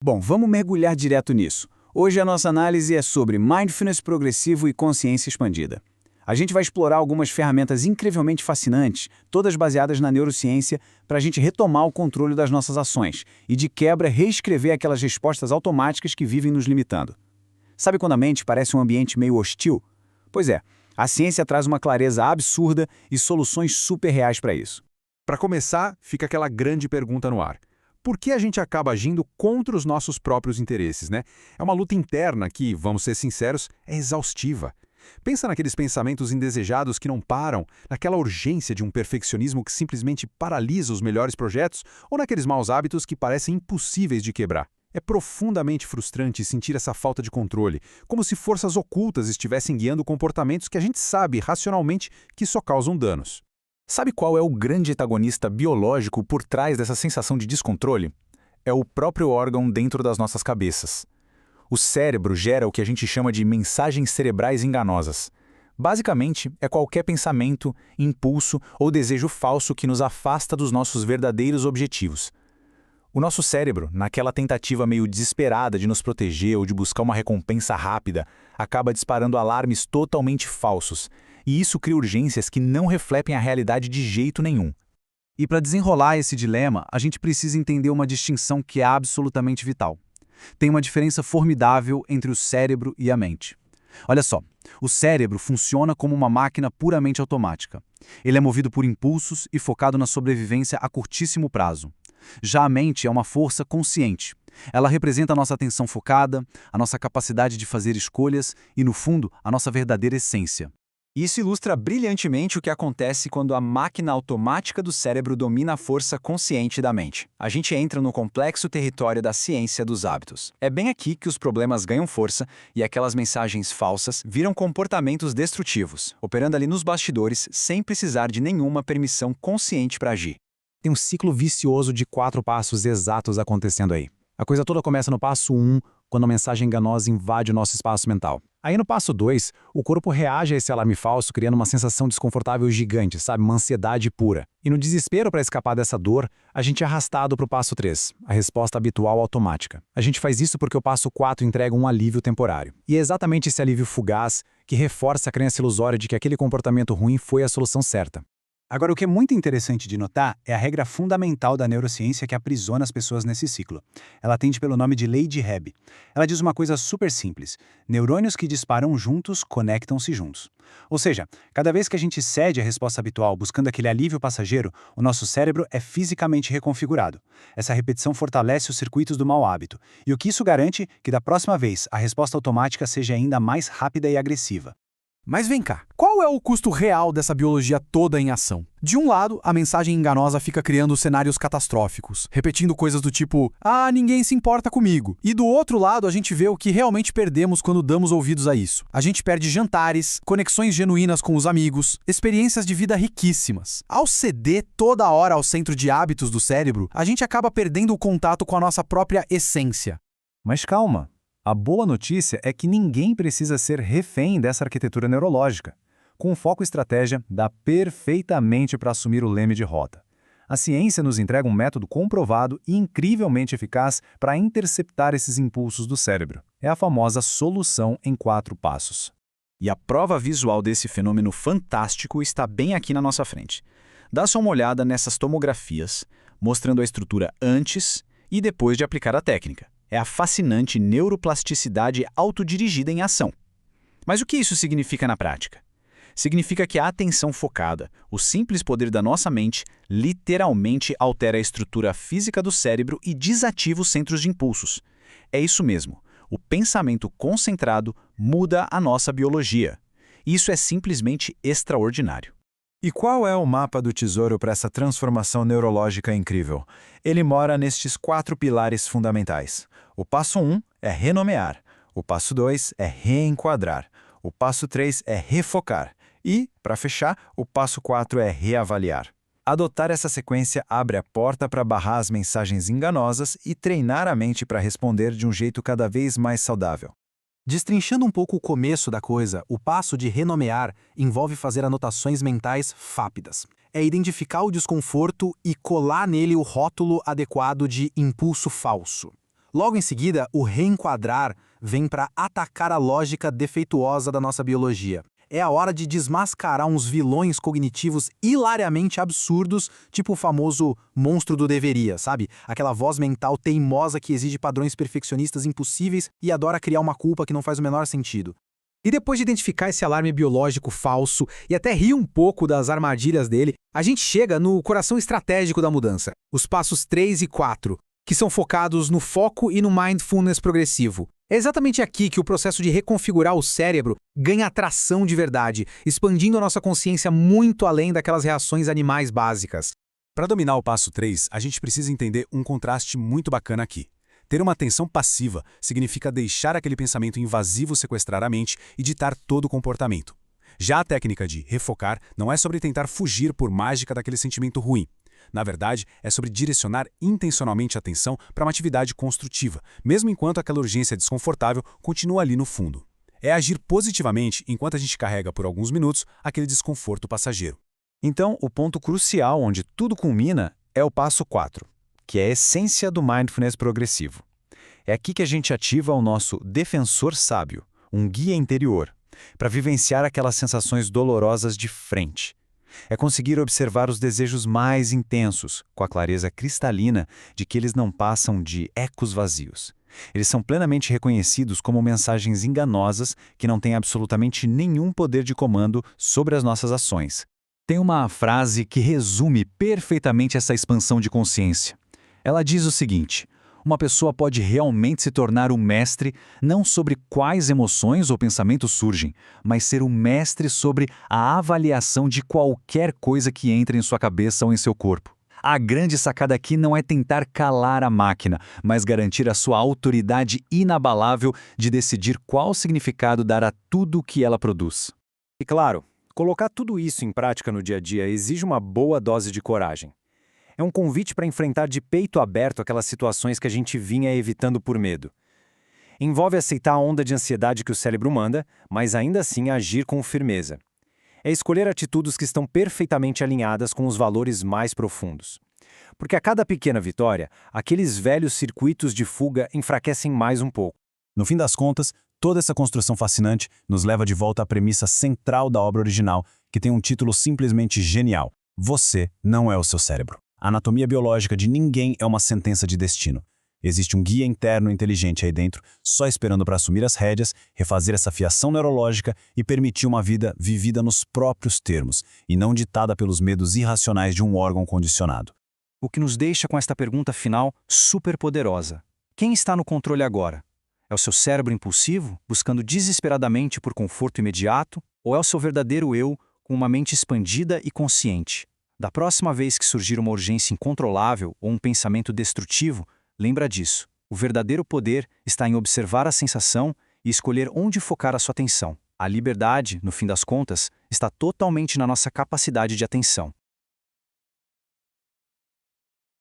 Bom, vamos mergulhar direto nisso. Hoje a nossa análise é sobre mindfulness progressivo e consciência expandida. A gente vai explorar algumas ferramentas incrivelmente fascinantes, todas baseadas na neurociência, para a gente retomar o controle das nossas ações e, de quebra, reescrever aquelas respostas automáticas que vivem nos limitando. Sabe quando a mente parece um ambiente meio hostil? Pois é, a ciência traz uma clareza absurda e soluções super reais para isso. Para começar, fica aquela grande pergunta no ar. Por que a gente acaba agindo contra os nossos próprios interesses, né? É uma luta interna que, vamos ser sinceros, é exaustiva. Pensa naqueles pensamentos indesejados que não param, naquela urgência de um perfeccionismo que simplesmente paralisa os melhores projetos ou naqueles maus hábitos que parecem impossíveis de quebrar. É profundamente frustrante sentir essa falta de controle, como se forças ocultas estivessem guiando comportamentos que a gente sabe racionalmente que só causam danos. Sabe qual é o grande antagonista biológico por trás dessa sensação de descontrole? É o próprio órgão dentro das nossas cabeças. O cérebro gera o que a gente chama de mensagens cerebrais enganosas. Basicamente, é qualquer pensamento, impulso ou desejo falso que nos afasta dos nossos verdadeiros objetivos. O nosso cérebro, naquela tentativa meio desesperada de nos proteger ou de buscar uma recompensa rápida, acaba disparando alarmes totalmente falsos, e isso cria urgências que não refletem a realidade de jeito nenhum. E para desenrolar esse dilema, a gente precisa entender uma distinção que é absolutamente vital. Tem uma diferença formidável entre o cérebro e a mente. Olha só, o cérebro funciona como uma máquina puramente automática. Ele é movido por impulsos e focado na sobrevivência a curtíssimo prazo. Já a mente é uma força consciente. Ela representa a nossa atenção focada, a nossa capacidade de fazer escolhas e, no fundo, a nossa verdadeira essência. Isso ilustra brilhantemente o que acontece quando a máquina automática do cérebro domina a força consciente da mente. A gente entra no complexo território da ciência dos hábitos. É bem aqui que os problemas ganham força e aquelas mensagens falsas viram comportamentos destrutivos, operando ali nos bastidores sem precisar de nenhuma permissão consciente para agir. Tem um ciclo vicioso de 4 passos exatos acontecendo aí. A coisa toda começa no passo 1, quando a mensagem enganosa invade o nosso espaço mental. Aí no passo 2, o corpo reage a esse alarme falso, criando uma sensação desconfortável gigante, sabe? Uma ansiedade pura. E no desespero para escapar dessa dor, a gente é arrastado para o passo 3, a resposta habitual automática. A gente faz isso porque o passo 4 entrega um alívio temporário. E é exatamente esse alívio fugaz que reforça a crença ilusória de que aquele comportamento ruim foi a solução certa. Agora, o que é muito interessante de notar é a regra fundamental da neurociência que aprisiona as pessoas nesse ciclo. Ela atende pelo nome de Lei de Hebb. Ela diz uma coisa super simples: neurônios que disparam juntos conectam-se juntos. Ou seja, cada vez que a gente cede a resposta habitual buscando aquele alívio passageiro, o nosso cérebro é fisicamente reconfigurado. Essa repetição fortalece os circuitos do mau hábito, e o que isso garante que da próxima vez a resposta automática seja ainda mais rápida e agressiva. Mas vem cá, qual é o custo real dessa biologia toda em ação? De um lado, a mensagem enganosa fica criando cenários catastróficos, repetindo coisas do tipo, ninguém se importa comigo. E do outro lado, a gente vê o que realmente perdemos quando damos ouvidos a isso. A gente perde jantares, conexões genuínas com os amigos, experiências de vida riquíssimas. Ao ceder toda hora ao centro de hábitos do cérebro, a gente acaba perdendo o contato com a nossa própria essência. Mas calma. A boa notícia é que ninguém precisa ser refém dessa arquitetura neurológica. Com foco e estratégia, dá perfeitamente para assumir o leme de rota. A ciência nos entrega um método comprovado e incrivelmente eficaz para interceptar esses impulsos do cérebro. É a famosa solução em 4 passos. E a prova visual desse fenômeno fantástico está bem aqui na nossa frente. Dá só uma olhada nessas tomografias, mostrando a estrutura antes e depois de aplicar a técnica. É a fascinante neuroplasticidade autodirigida em ação. Mas o que isso significa na prática? Significa que a atenção focada, o simples poder da nossa mente, literalmente altera a estrutura física do cérebro e desativa os centros de impulsos. É isso mesmo, o pensamento concentrado muda a nossa biologia. Isso é simplesmente extraordinário. E qual é o mapa do tesouro para essa transformação neurológica incrível? Ele mora nestes 4 pilares fundamentais. O passo 1 é renomear, o passo 2 é reenquadrar, o passo 3 é refocar e, para fechar, o passo 4 é reavaliar. Adotar essa sequência abre a porta para barrar as mensagens enganosas e treinar a mente para responder de um jeito cada vez mais saudável. Destrinchando um pouco o começo da coisa, o passo de renomear envolve fazer anotações mentais rápidas. É identificar o desconforto e colar nele o rótulo adequado de impulso falso. Logo em seguida, o reenquadrar vem para atacar a lógica defeituosa da nossa biologia. É a hora de desmascarar uns vilões cognitivos hilariamente absurdos, tipo o famoso monstro do deveria, sabe? Aquela voz mental teimosa que exige padrões perfeccionistas impossíveis e adora criar uma culpa que não faz o menor sentido. E depois de identificar esse alarme biológico falso e até rir um pouco das armadilhas dele, a gente chega no coração estratégico da mudança, os passos 3 e 4, que são focados no foco e no mindfulness progressivo. É exatamente aqui que o processo de reconfigurar o cérebro ganha atração de verdade, expandindo a nossa consciência muito além daquelas reações animais básicas. Para dominar o passo 3, a gente precisa entender um contraste muito bacana aqui. Ter uma atenção passiva significa deixar aquele pensamento invasivo sequestrar a mente e ditar todo o comportamento. Já a técnica de refocar não é sobre tentar fugir por mágica daquele sentimento ruim. Na verdade, é sobre direcionar intencionalmente a atenção para uma atividade construtiva, mesmo enquanto aquela urgência desconfortável continua ali no fundo. É agir positivamente enquanto a gente carrega por alguns minutos aquele desconforto passageiro. Então, o ponto crucial onde tudo culmina é o passo 4, que é a essência do mindfulness progressivo. É aqui que a gente ativa o nosso defensor sábio, um guia interior, para vivenciar aquelas sensações dolorosas de frente. É conseguir observar os desejos mais intensos, com a clareza cristalina de que eles não passam de ecos vazios. Eles são plenamente reconhecidos como mensagens enganosas que não têm absolutamente nenhum poder de comando sobre as nossas ações. Tem uma frase que resume perfeitamente essa expansão de consciência. Ela diz o seguinte: uma pessoa pode realmente se tornar um mestre não sobre quais emoções ou pensamentos surgem, mas ser um mestre sobre a avaliação de qualquer coisa que entre em sua cabeça ou em seu corpo. A grande sacada aqui não é tentar calar a máquina, mas garantir a sua autoridade inabalável de decidir qual significado dar a tudo o que ela produz. E claro, colocar tudo isso em prática no dia a dia exige uma boa dose de coragem. É um convite para enfrentar de peito aberto aquelas situações que a gente vinha evitando por medo. Envolve aceitar a onda de ansiedade que o cérebro manda, mas ainda assim agir com firmeza. É escolher atitudes que estão perfeitamente alinhadas com os valores mais profundos. Porque a cada pequena vitória, aqueles velhos circuitos de fuga enfraquecem mais um pouco. No fim das contas, toda essa construção fascinante nos leva de volta à premissa central da obra original, que tem um título simplesmente genial: Você não é o seu cérebro. A anatomia biológica de ninguém é uma sentença de destino. Existe um guia interno inteligente aí dentro, só esperando para assumir as rédeas, refazer essa fiação neurológica e permitir uma vida vivida nos próprios termos, e não ditada pelos medos irracionais de um órgão condicionado. O que nos deixa com esta pergunta final super poderosa. Quem está no controle agora? É o seu cérebro impulsivo, buscando desesperadamente por conforto imediato, ou é o seu verdadeiro eu, com uma mente expandida e consciente? Da próxima vez que surgir uma urgência incontrolável ou um pensamento destrutivo, lembra disso. O verdadeiro poder está em observar a sensação e escolher onde focar a sua atenção. A liberdade, no fim das contas, está totalmente na nossa capacidade de atenção.